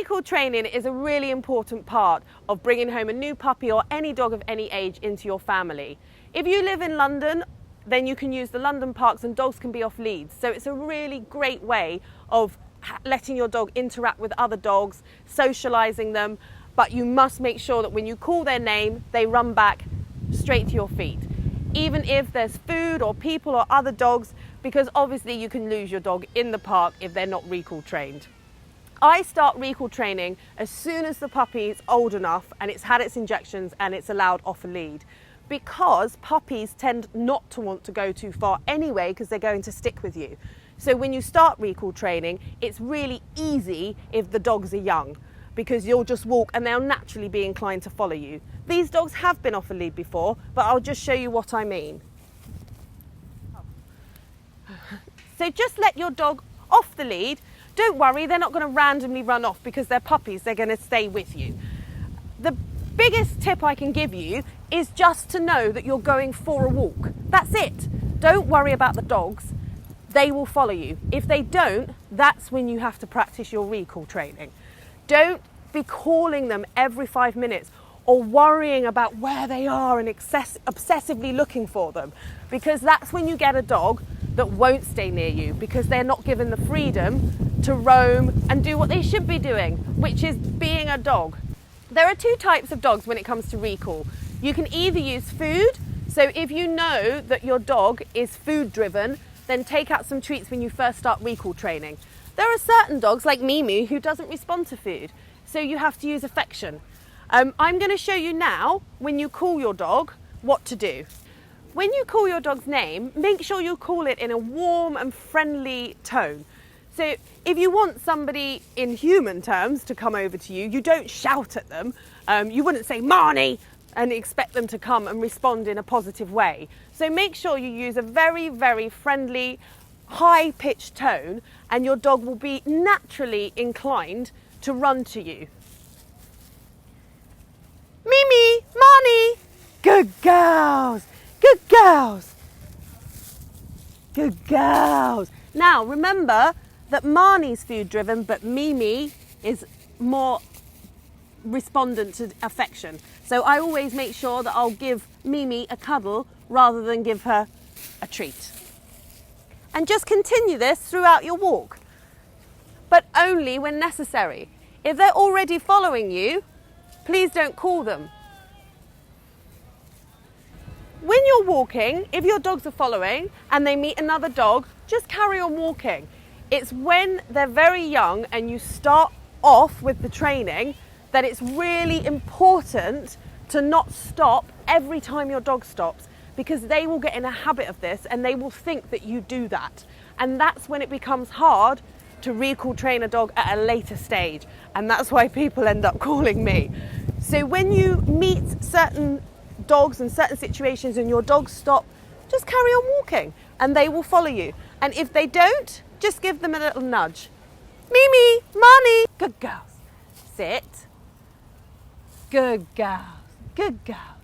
Recall training is a really important part of bringing home a new puppy or any dog of any age into your family. If you live in London, then you can use the London parks and dogs can be off leads. So it's a really great way of letting your dog interact with other dogs, socialising them, but you must make sure that when you call their name, they run back straight to your feet. Even if there's food or people or other dogs, because obviously you can lose your dog in the park if they're not recall trained. I start recall training as soon as the puppy is old enough and it's had its injections and it's allowed off a lead, because puppies tend not to want to go too far anyway because they're going to stick with you. So when you start recall training, it's really easy if the dogs are young, because you'll just walk and they'll naturally be inclined to follow you. These dogs have been off a lead before, but I'll just show you what I mean. So just let your dog off the lead. Don't worry, they're not going to randomly run off because they're puppies, they're going to stay with you. The biggest tip I can give you is just to know that you're going for a walk. That's it. Don't worry about the dogs. They will follow you. If they don't, that's when you have to practice your recall training. Don't be calling them every 5 minutes or worrying about where they are and obsessively looking for them, because that's when you get a dog that won't stay near you because they're not given the freedom to roam and do what they should be doing, which is being a dog. There are two types of dogs when it comes to recall. You can either use food, so if you know that your dog is food driven, then take out some treats when you first start recall training. There are certain dogs like Mimi who doesn't respond to food, so you have to use affection. I'm going to show you now, when you call your dog, what to do. When you call your dog's name, make sure you call it in a warm and friendly tone. So if you want somebody in human terms to come over to you, you don't shout at them. You wouldn't say Marnie and expect them to come and respond in a positive way. So make sure you use a very, very friendly, high-pitched tone, and your dog will be naturally inclined to run to you. Mimi, Marnie, good girls. Good girls. Good girls. Now remember that Marnie's food driven, but Mimi is more respondent to affection. So I always make sure that I'll give Mimi a cuddle rather than give her a treat. And just continue this throughout your walk, but only when necessary. If they're already following you, please don't call them. When you're walking, if your dogs are following and they meet another dog, just carry on walking. It's when they're very young and you start off with the training that it's really important to not stop every time your dog stops, because they will get in a habit of this and they will think that you do that. And that's when it becomes hard to recall train a dog at a later stage. And that's why people end up calling me. So when you meet certain dogs in certain situations and your dogs stop, just carry on walking and they will follow you. And if they don't, just give them a little nudge. Mimi, Marnie, good girls. Sit. Good girls, good girls.